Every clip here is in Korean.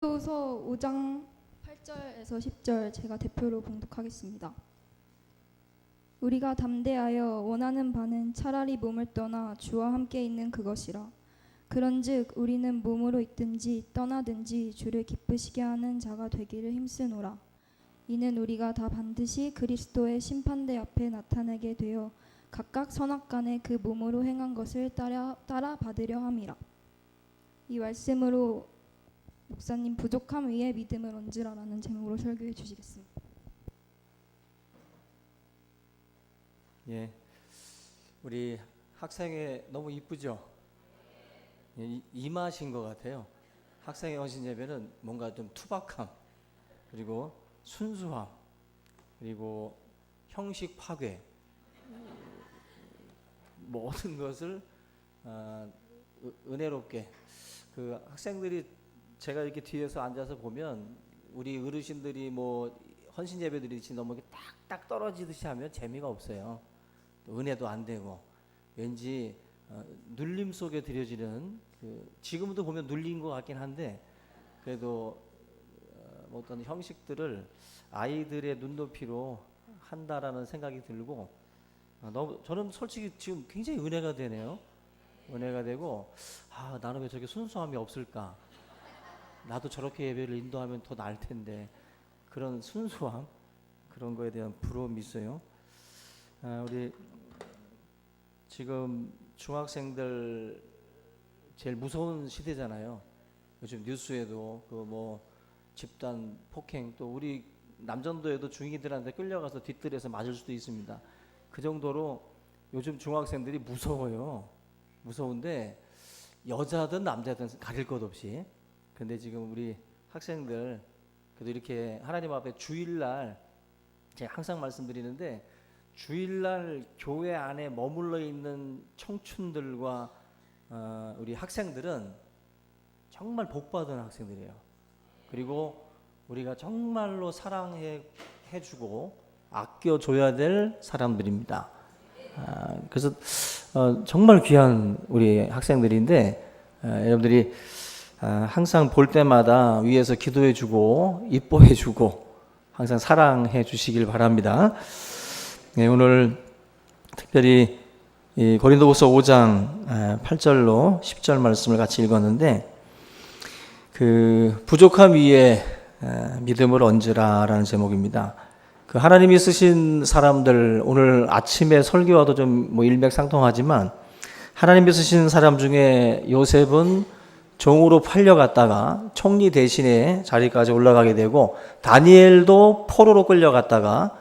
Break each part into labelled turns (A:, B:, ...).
A: 고린도후서 5장 8절에서 10절 제가 대표로 봉독하겠습니다. 우리가 담대하여 원하는 바는 차라리 몸을 떠나 주와 함께 있는 그것이라. 그런즉 우리는 몸으로 있든지 떠나든지 주를 기쁘시게 하는 자가 되기를 힘쓰노라. 이는 우리가 다 반드시 그리스도의 심판대 앞에 나타나게 되어 각각 선악간에 그 몸으로 행한 것을 따라 받으려 함이라. 이 말씀으로 목사님 부족함 위에 믿음을 얹으라라는 제목으로 설교해 주시겠습니다.
B: 예, 우리 학생회 너무 이쁘죠? 이마신 것 같아요. 학생회 헌신 예배는 뭔가 좀 투박함, 그리고 순수함, 그리고 형식 파괴, 모든 것을 은혜롭게 그 학생들이 제가 이렇게 뒤에서 앉아서 보면 우리 어르신들이 뭐 헌신 예배 드리듯이 너무 이렇게 딱딱 떨어지듯이 하면 재미가 없어요. 또 은혜도 안 되고 왠지 눌림 속에 드려지는 지금도 보면 눌린 것 같긴 한데 그래도 어떤 형식들을 아이들의 눈높이로 한다라는 생각이 들고 저는 솔직히 지금 굉장히 은혜가 되네요. 은혜가 되고 나는 왜 저렇게 순수함이 없을까? 나도 저렇게 예배를 인도하면 더 나을 텐데 그런 순수함 그런 거에 대한 부러움이 있어요. 우리 지금 중학생들 제일 무서운 시대잖아요. 요즘 뉴스에도 그 뭐 집단 폭행 또 우리 남전도에도 중이들한테 끌려가서 뒷뜰에서 맞을 수도 있습니다. 그 정도로 요즘 중학생들이 무서워요. 무서운데 여자든 남자든 가릴 것 없이. 근데 지금 우리 학생들 그래도 이렇게 하나님 앞에 주일날 제가 항상 말씀드리는데 주일날 교회 안에 머물러 있는 청춘들과 우리 학생들은 정말 복받은 학생들이에요. 그리고 우리가 정말로 사랑해주고 아껴줘야 될 사람들입니다. 그래서 정말 귀한 우리 학생들인데 여러분들이 항상 볼 때마다 위에서 기도해주고 이뻐해주고 항상 사랑해 주시길 바랍니다. 네, 오늘 특별히 이 고린도후서 5장 8절로 10절 말씀을 같이 읽었는데 그 부족함 위에 믿음을 얹으라라는 제목입니다. 그 하나님이 쓰신 사람들 오늘 아침에 설교와도 좀 뭐 일맥상통하지만 하나님이 쓰신 사람 중에 요셉은 종으로 팔려갔다가 총리 대신에 자리까지 올라가게 되고 다니엘도 포로로 끌려갔다가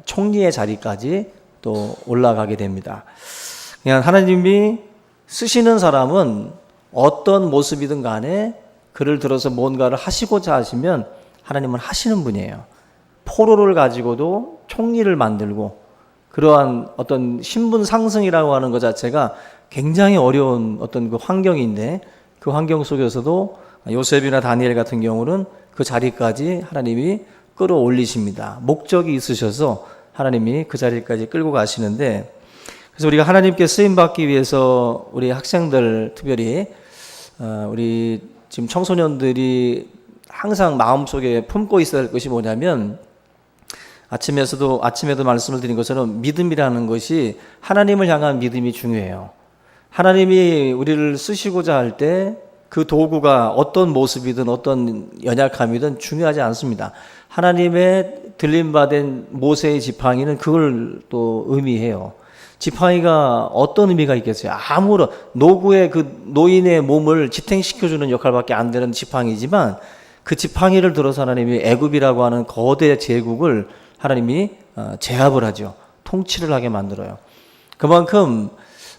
B: 총리의 자리까지 또 올라가게 됩니다. 그냥 하나님이 쓰시는 사람은 어떤 모습이든 간에 그를 들어서 뭔가를 하시고자 하시면 하나님은 하시는 분이에요. 포로를 가지고도 총리를 만들고 그러한 어떤 신분 상승이라고 하는 것 자체가 굉장히 어려운 어떤 그 환경인데 그 환경 속에서도 요셉이나 다니엘 같은 경우는 그 자리까지 하나님이 끌어올리십니다. 목적이 있으셔서 하나님이 그 자리까지 끌고 가시는데 그래서 우리가 하나님께 쓰임받기 위해서 우리 학생들 특별히 우리 지금 청소년들이 항상 마음속에 품고 있어야 할 것이 뭐냐면 아침에도 말씀을 드린 것처럼 믿음이라는 것이 하나님을 향한 믿음이 중요해요. 하나님이 우리를 쓰시고자 할 때 그 도구가 어떤 모습이든 어떤 연약함이든 중요하지 않습니다. 하나님의 들림받은 모세의 지팡이는 그걸 또 의미해요. 지팡이가 어떤 의미가 있겠어요? 아무런 노구의 그 노인의 몸을 지탱시켜주는 역할밖에 안 되는 지팡이지만 그 지팡이를 들어서 하나님이 애굽이라고 하는 거대 제국을 하나님이 제압을 하죠. 통치를 하게 만들어요. 그만큼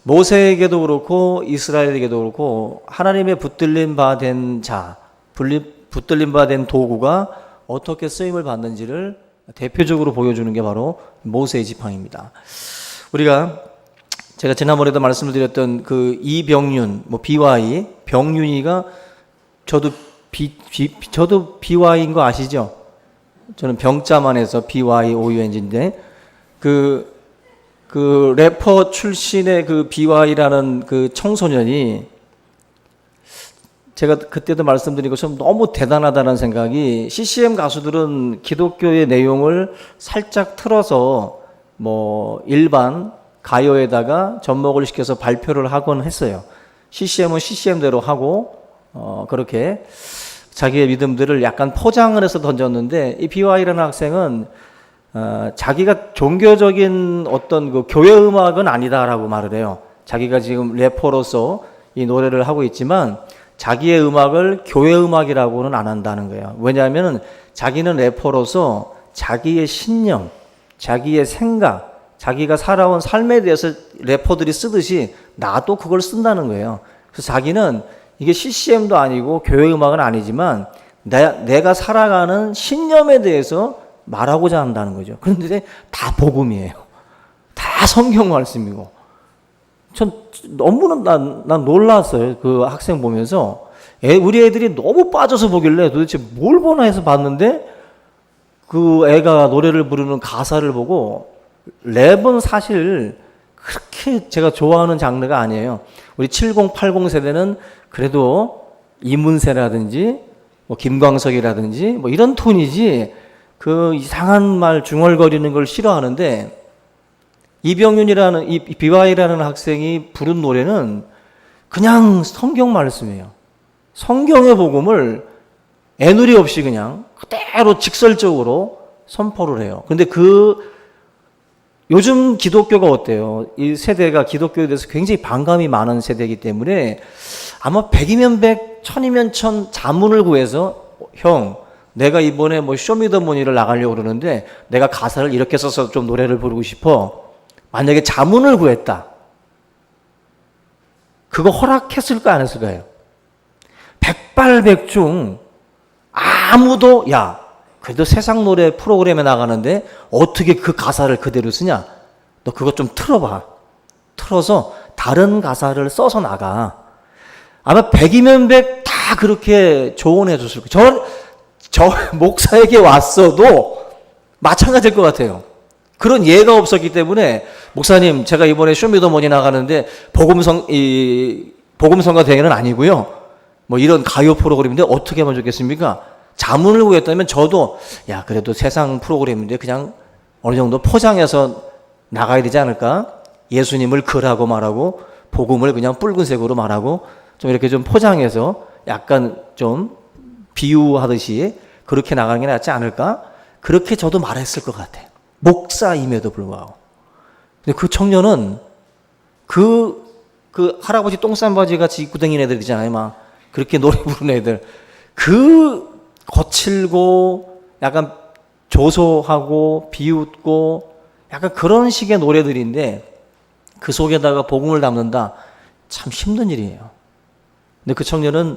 B: 모세에게도 그렇고 이스라엘에게도 그렇고 하나님의 붙들림 바 된 자, 붙들림 바 된 도구가 어떻게 쓰임을 받는지를 대표적으로 보여주는 게 바로 모세의 지팡이입니다. 제가 지난번에도 말씀을 드렸던 그 이병윤, BY, 병윤이가 저도 BY인 거 아시죠? 저는 병자만 해서 BYOUNG인데 그 래퍼 출신의 그 BY라는 그 청소년이 제가 그때도 말씀드린 것처럼 너무 대단하다는 생각이, CCM 가수들은 기독교의 내용을 살짝 틀어서 뭐 일반 가요에다가 접목을 시켜서 발표를 하곤 했어요. CCM은 CCM대로 하고 그렇게 자기의 믿음들을 약간 포장을 해서 던졌는데, 이 BY라는 학생은 자기가 종교적인 어떤 그 교회 음악은 아니다라고 말을 해요. 자기가 지금 래퍼로서 이 노래를 하고 있지만 자기의 음악을 교회 음악이라고는 안 한다는 거예요. 왜냐하면 자기는 래퍼로서 자기의 신념, 자기의 생각, 자기가 살아온 삶에 대해서 래퍼들이 쓰듯이 나도 그걸 쓴다는 거예요. 그래서 자기는 이게 CCM도 아니고 교회 음악은 아니지만 내가 살아가는 신념에 대해서 말하고자 한다는 거죠. 그런데 다 복음이에요. 다 성경 말씀이고. 전 너무나 난 놀랐어요. 그 학생 보면서. 우리 애들이 너무 빠져서 보길래 도대체 뭘 보나 해서 봤는데, 그 애가 노래를 부르는 가사를 보고, 랩은 사실 그렇게 제가 좋아하는 장르가 아니에요. 우리 70, 80 세대는 그래도 이문세라든지 뭐 김광석이라든지 뭐 이런 톤이지, 그 이상한 말 중얼거리는 걸 싫어하는데, 이병윤이라는 이 BY라는 학생이 부른 노래는 그냥 성경 말씀이에요. 성경의 복음을 애누리 없이 그냥 그대로 직설적으로 선포를 해요. 근데 요즘 기독교가 어때요? 이 세대가 기독교에 대해서 굉장히 반감이 많은 세대이기 때문에 아마 100이면 100, 1000이면 1000 자문을 구해서, 형, 내가 이번에 뭐 쇼미더머니를 나가려고 그러는데 내가 가사를 이렇게 써서 좀 노래를 부르고 싶어. 만약에 자문을 구했다. 그거 허락했을까 안 했을까요? 백발백중 아무도, 야, 그래도 세상 노래 프로그램에 나가는데 어떻게 그 가사를 그대로 쓰냐? 너 그거 좀 틀어봐. 틀어서 다른 가사를 써서 나가. 아마 100이면 100 다 그렇게 조언해 줬을 거예요. 저 목사에게 왔어도 마찬가지일 것 같아요. 그런 예가 없었기 때문에, 목사님, 제가 이번에 쇼미더머니 나가는데 복음성가 대회는 아니고요, 뭐 이런 가요 프로그램인데 어떻게 하면 좋겠습니까? 자문을 구했다면 저도, 야, 그래도 세상 프로그램인데 그냥 어느 정도 포장해서 나가야 되지 않을까? 예수님을 글하고 말하고 복음을 그냥 붉은색으로 말하고 좀 이렇게 좀 포장해서 약간 좀 비유하듯이 그렇게 나가는 게 낫지 않을까? 그렇게 저도 말했을 것 같아요. 목사임에도 불구하고. 근데 그 청년은 그 할아버지 똥싼 바지 같이 입고 다니는 애들 있잖아요. 막 그렇게 노래 부르는 애들. 그 거칠고 약간 조소하고 비웃고 약간 그런 식의 노래들인데, 그 속에다가 복음을 담는다. 참 힘든 일이에요. 근데 그 청년은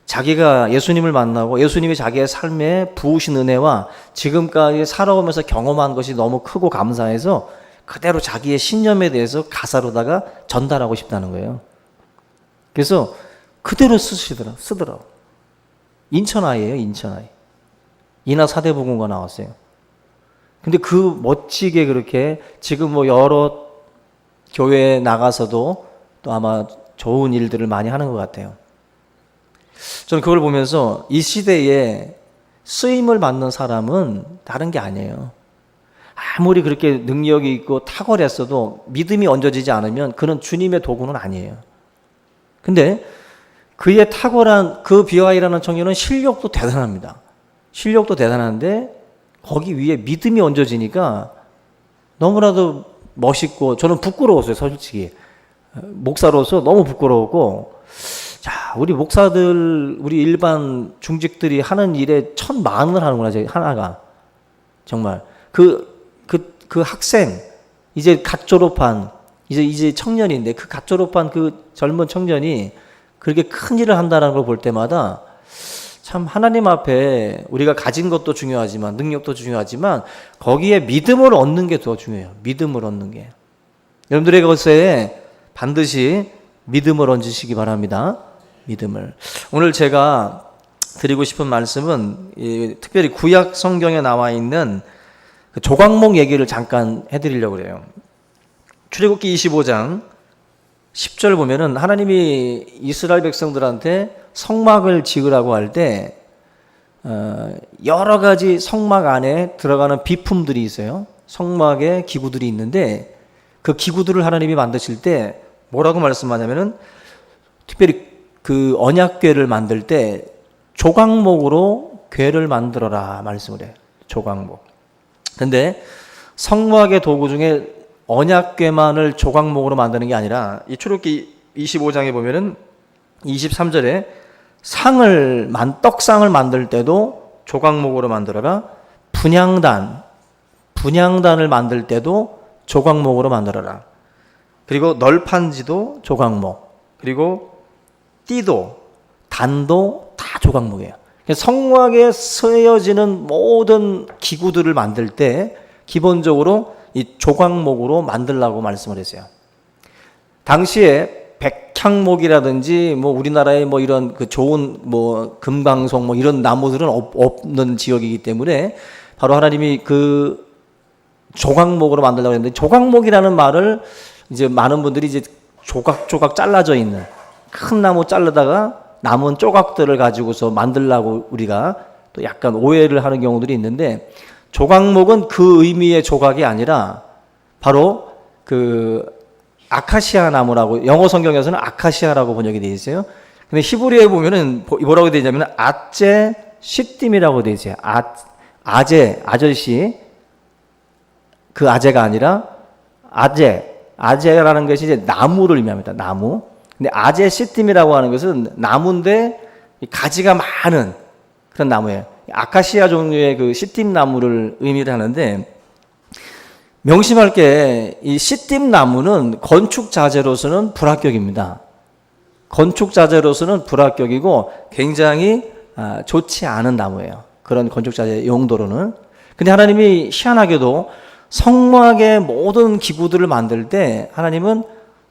B: 자기가 예수님을 만나고 예수님이 자기의 삶에 부으신 은혜와 지금까지 살아오면서 경험한 것이 너무 크고 감사해서 그대로 자기의 신념에 대해서 가사로다가 전달하고 싶다는 거예요. 그래서 그대로 쓰더라고. 인천 아이예요, 인천 아이. 인하 사대부공과 나왔어요. 근데 그 멋지게 그렇게 지금 뭐 여러 교회에 나가서도 또 아마 좋은 일들을 많이 하는 것 같아요. 저는 그걸 보면서 이 시대에 쓰임을 받는 사람은 다른 게 아니에요. 아무리 그렇게 능력이 있고 탁월했어도 믿음이 얹어지지 않으면 그는 주님의 도구는 아니에요. 근데 그의 탁월한 그 BY라는 청년은 실력도 대단합니다. 실력도 대단한데 거기 위에 믿음이 얹어지니까 너무나도 멋있고, 저는 부끄러웠어요, 솔직히. 목사로서 너무 부끄러웠고, 자, 우리 목사들, 우리 일반 중직들이 하는 일에 1000만을 하는구나, 하나가. 정말. 그 학생, 이제 갓 졸업한, 이제 청년인데, 그 갓 졸업한 그 젊은 청년이 그렇게 큰 일을 한다는 걸 볼 때마다 참 하나님 앞에 우리가 가진 것도 중요하지만, 능력도 중요하지만, 거기에 믿음을 얻는 게 더 중요해요. 믿음을 얻는 게. 여러분들의 것에 반드시 믿음을 얹으시기 바랍니다. 믿음을. 오늘 제가 드리고 싶은 말씀은 특별히 구약 성경에 나와 있는 그 조각목 얘기를 잠깐 해드리려고 그래요. 출애굽기 25장 10절 보면은 하나님이 이스라엘 백성들한테 성막을 지으라고 할 때 여러 가지 성막 안에 들어가는 비품들이 있어요. 성막에 기구들이 있는데 그 기구들을 하나님이 만드실 때 뭐라고 말씀하냐면은 특별히 그 언약궤를 만들 때 조각목으로 궤를 만들어라 말씀을 해요. 조각목. 근데 성막의 도구 중에 언약궤만을 조각목으로 만드는 게 아니라 이 출애굽기 25장에 보면은 23절에 떡상을 만들 때도 조각목으로 만들어라. 분향단을 만들 때도 조각목으로 만들어라. 그리고 널판지도 조각목. 그리고 띠도 단도 다 조각목이에요. 성막에 쓰여지는 모든 기구들을 만들 때 기본적으로 이 조각목으로 만들라고 말씀을 했어요. 당시에 백향목이라든지 뭐 우리나라에 뭐 이런 그 좋은 뭐 금강송 뭐 이런 나무들은 없는 지역이기 때문에 바로 하나님이 그 조각목으로 만들려고 했는데, 조각목이라는 말을 이제 많은 분들이 이제 조각조각 잘라져 있는 큰 나무 자르다가 남은 조각들을 가지고서 만들려고 우리가 또 약간 오해를 하는 경우들이 있는데, 조각목은 그 의미의 조각이 아니라 바로 그 아카시아 나무라고, 영어 성경에서는 아카시아라고 번역이 되어 있어요. 근데 히브리어에 보면은 뭐라고 되어 있냐면 아제 시딤이라고 되어 있어요. 아저씨, 그 아제가 아니라 아제라는 것이 이제 나무를 의미합니다. 나무. 근데 아제 시딤이라고 하는 것은 나무인데 가지가 많은 그런 나무예요. 아카시아 종류의 그 시딤 나무를 의미를 하는데, 명심할 게 이 시딤 나무는 건축 자재로서는 불합격입니다. 건축 자재로서는 불합격이고 굉장히 좋지 않은 나무예요. 그런 건축 자재 용도로는. 근데 하나님이 희한하게도 성막의 모든 기구들을 만들 때 하나님은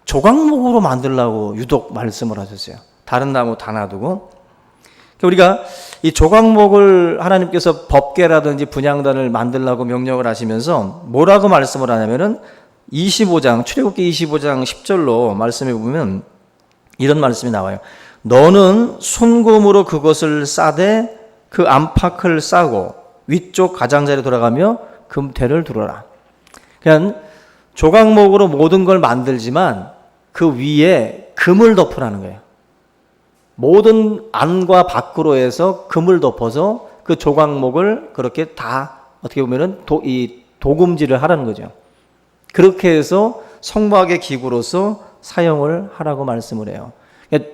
B: 조각목으로 만들라고 유독 말씀을 하셨어요. 다른 나무 다 놔두고. 우리가 이 조각목을 하나님께서 법궤라든지 분향단을 만들라고 명령을 하시면서 뭐라고 말씀을 하냐면은 25장, 출애굽기 25장 10절로 말씀해 보면 이런 말씀이 나와요. 너는 순금으로 그것을 싸되 그 안팎을 싸고 위쪽 가장자리에 돌아가며 금태를 두르라. 그냥 조각목으로 모든 걸 만들지만 그 위에 금을 덮으라는 거예요. 모든 안과 밖으로 해서 금을 덮어서 그 조각목을 그렇게 다 어떻게 보면은 도금질을 하라는 거죠. 그렇게 해서 성막의 기구로서 사용을 하라고 말씀을 해요.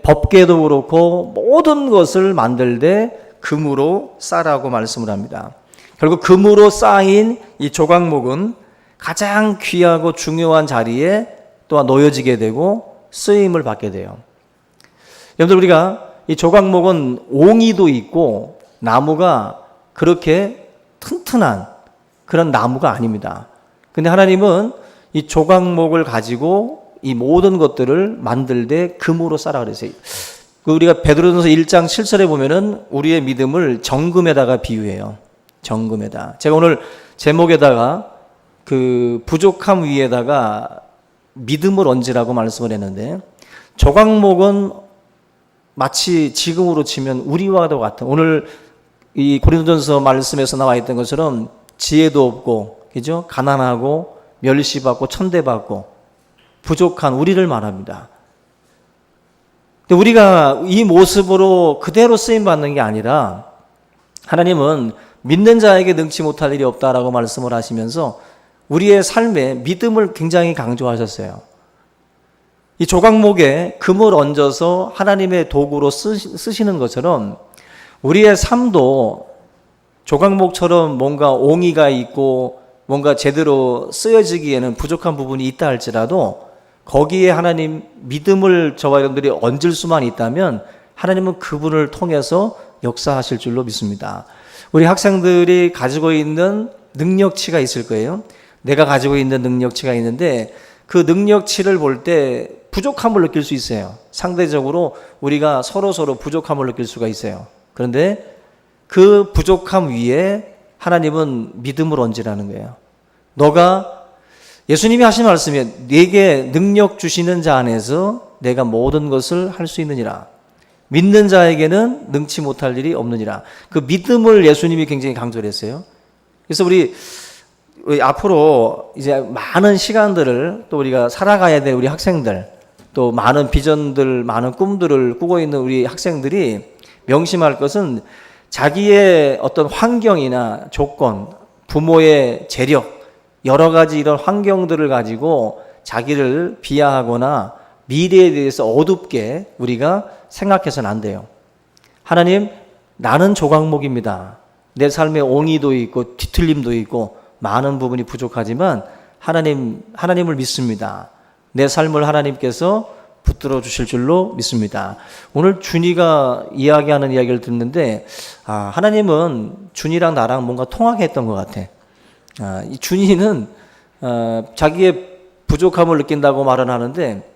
B: 법궤도 그렇고 모든 것을 만들 때 금으로 싸라고 말씀을 합니다. 결국 금으로 쌓인 이 조각목은 가장 귀하고 중요한 자리에 또한 놓여지게 되고 쓰임을 받게 돼요. 여러분들, 우리가 이 조각목은 옹이도 있고 나무가 그렇게 튼튼한 그런 나무가 아닙니다. 근데 하나님은 이 조각목을 가지고 이 모든 것들을 만들 때 금으로 싸라 그랬어요. 우리가 베드로전서 1장 7절에 보면은 우리의 믿음을 정금에다가 비유해요. 정금에다. 제가 오늘 제목에다가 그 부족함 위에다가 믿음을 얹으라고 말씀을 했는데, 조각목은 마치 지금으로 치면 우리와도 같은, 오늘 이 고린도전서 말씀에서 나와 있던 것처럼 지혜도 없고, 그죠? 가난하고 멸시받고 천대받고 부족한 우리를 말합니다. 근데 우리가 이 모습으로 그대로 쓰임 받는 게 아니라 하나님은 믿는 자에게 능치 못할 일이 없다라고 말씀을 하시면서 우리의 삶에 믿음을 굉장히 강조하셨어요. 이 조각목에 금을 얹어서 하나님의 도구로 쓰시는 것처럼 우리의 삶도 조각목처럼 뭔가 옹이가 있고 뭔가 제대로 쓰여지기에는 부족한 부분이 있다 할지라도 거기에 하나님 믿음을 저와 여러분들이 얹을 수만 있다면 하나님은 그분을 통해서 역사하실 줄로 믿습니다. 우리 학생들이 가지고 있는 능력치가 있을 거예요. 내가 가지고 있는 능력치가 있는데 그 능력치를 볼 때 부족함을 느낄 수 있어요. 상대적으로 우리가 서로 부족함을 느낄 수가 있어요. 그런데 그 부족함 위에 하나님은 믿음을 얹으라는 거예요. 너가, 예수님이 하신 말씀이 내게 능력 주시는 자 안에서 내가 모든 것을 할 수 있느니라. 믿는 자에게는 능치 못할 일이 없느니라. 그 믿음을 예수님이 굉장히 강조를 했어요. 그래서 우리 앞으로 이제 많은 시간들을 또 우리가 살아가야 될 우리 학생들, 또 많은 비전들, 많은 꿈들을 꾸고 있는 우리 학생들이 명심할 것은 자기의 어떤 환경이나 조건, 부모의 재력, 여러 가지 이런 환경들을 가지고 자기를 비하하거나 미래에 대해서 어둡게 우리가 생각해서는 안 돼요. 하나님, 나는 조각목입니다. 내 삶에 옹이도 있고 뒤틀림도 있고 많은 부분이 부족하지만 하나님을 믿습니다. 내 삶을 하나님께서 붙들어 주실 줄로 믿습니다. 오늘 준이가 이야기하는 이야기를 듣는데 하나님은 준이랑 나랑 뭔가 통하게 했던 것 같아. 이 준이는 자기의 부족함을 느낀다고 말은 하는데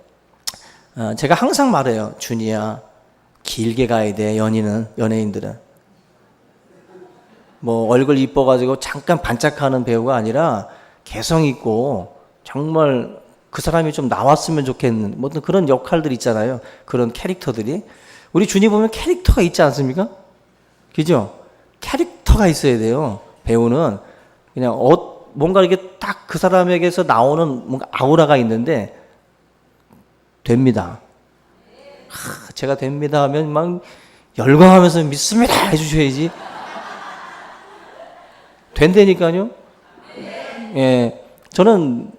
B: 제가 항상 말해요. 준이야, 길게 가야 돼. 연예인들은 뭐 얼굴 이뻐가지고 잠깐 반짝하는 배우가 아니라 개성 있고 정말 그 사람이 좀 나왔으면 좋겠는 뭐 그런 역할들 있잖아요. 그런 캐릭터들이 우리 준이 보면 캐릭터가 있지 않습니까? 그죠? 캐릭터가 있어야 돼요. 배우는 그냥 뭔가 이렇게 딱 그 사람에게서 나오는 뭔가 아우라가 있는데 됩니다. 제가 됩니다 하면 막 열광하면서 믿습니다 해주셔야지. 된다니까요. 예, 저는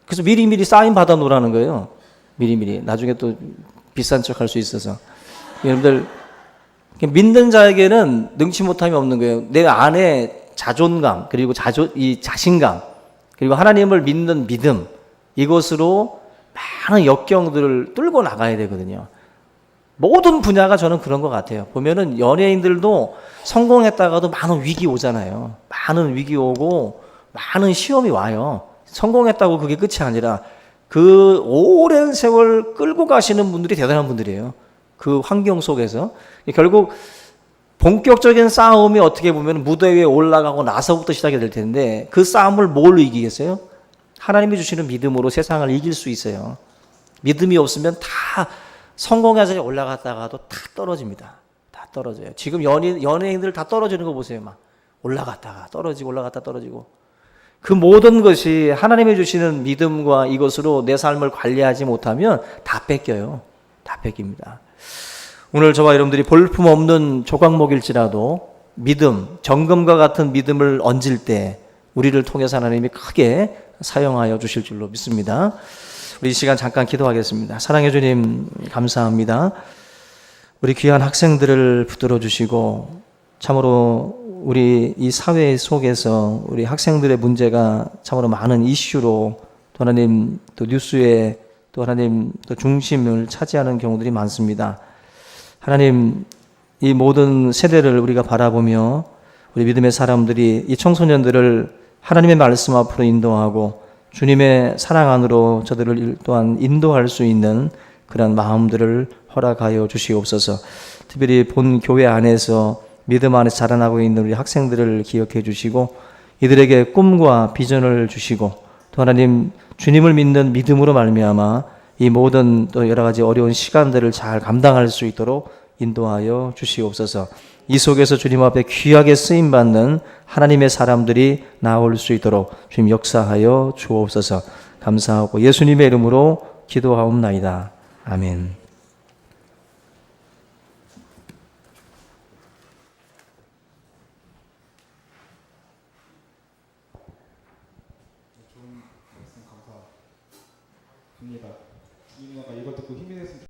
B: 그래서 미리미리 사인 받아 놓으라는 거예요. 미리미리 나중에 또 비싼 척 할 수 있어서. 여러분들 믿는 자에게는 능치 못함이 없는 거예요. 내 안에 자존감 그리고 이 자신감 그리고 하나님을 믿는 믿음 이것으로 많은 역경들을 뚫고 나가야 되거든요. 모든 분야가 저는 그런 것 같아요. 보면은 연예인들도 성공했다가도 많은 위기 오잖아요. 많은 위기 오고 많은 시험이 와요. 성공했다고 그게 끝이 아니라 그 오랜 세월 끌고 가시는 분들이 대단한 분들이에요. 그 환경 속에서 결국 본격적인 싸움이 어떻게 보면 무대 위에 올라가고 나서부터 시작이 될 텐데 그 싸움을 뭘로 이기겠어요? 하나님이 주시는 믿음으로 세상을 이길 수 있어요. 믿음이 없으면 다 성공의 자리에 올라갔다가도 다 떨어집니다. 다 떨어져요. 지금 연예인들 다 떨어지는 거 보세요. 막 올라갔다가 떨어지고 올라갔다 떨어지고 그 모든 것이 하나님이 주시는 믿음과 이것으로 내 삶을 관리하지 못하면 다 뺏겨요. 다 뺏깁니다. 오늘 저와 여러분들이 볼품없는 조각목일지라도 믿음, 정금과 같은 믿음을 얹을 때 우리를 통해서 하나님이 크게 사용하여 주실 줄로 믿습니다. 우리 이 시간 잠깐 기도하겠습니다. 사랑해 주님 감사합니다. 우리 귀한 학생들을 붙들어 주시고 참으로 우리 이 사회 속에서 우리 학생들의 문제가 참으로 많은 이슈로 또 하나님 또 뉴스에 또 하나님 또 중심을 차지하는 경우들이 많습니다. 하나님 이 모든 세대를 우리가 바라보며 우리 믿음의 사람들이 이 청소년들을 하나님의 말씀 앞으로 인도하고 주님의 사랑 안으로 저들을 또한 인도할 수 있는 그런 마음들을 허락하여 주시옵소서. 특별히 본 교회 안에서 믿음 안에서 자라나고 있는 우리 학생들을 기억해 주시고 이들에게 꿈과 비전을 주시고 또 하나님 주님을 믿는 믿음으로 말미암아 이 모든 또 여러 가지 어려운 시간들을 잘 감당할 수 있도록 인도하여 주시옵소서. 이 속에서 주님 앞에 귀하게 쓰임받는 하나님의 사람들이 나올 수 있도록 주님 역사하여 주옵소서. 감사하고 예수님의 이름으로 기도하옵나이다. 아멘.
C: 이걸 듣고 힘이 됐으면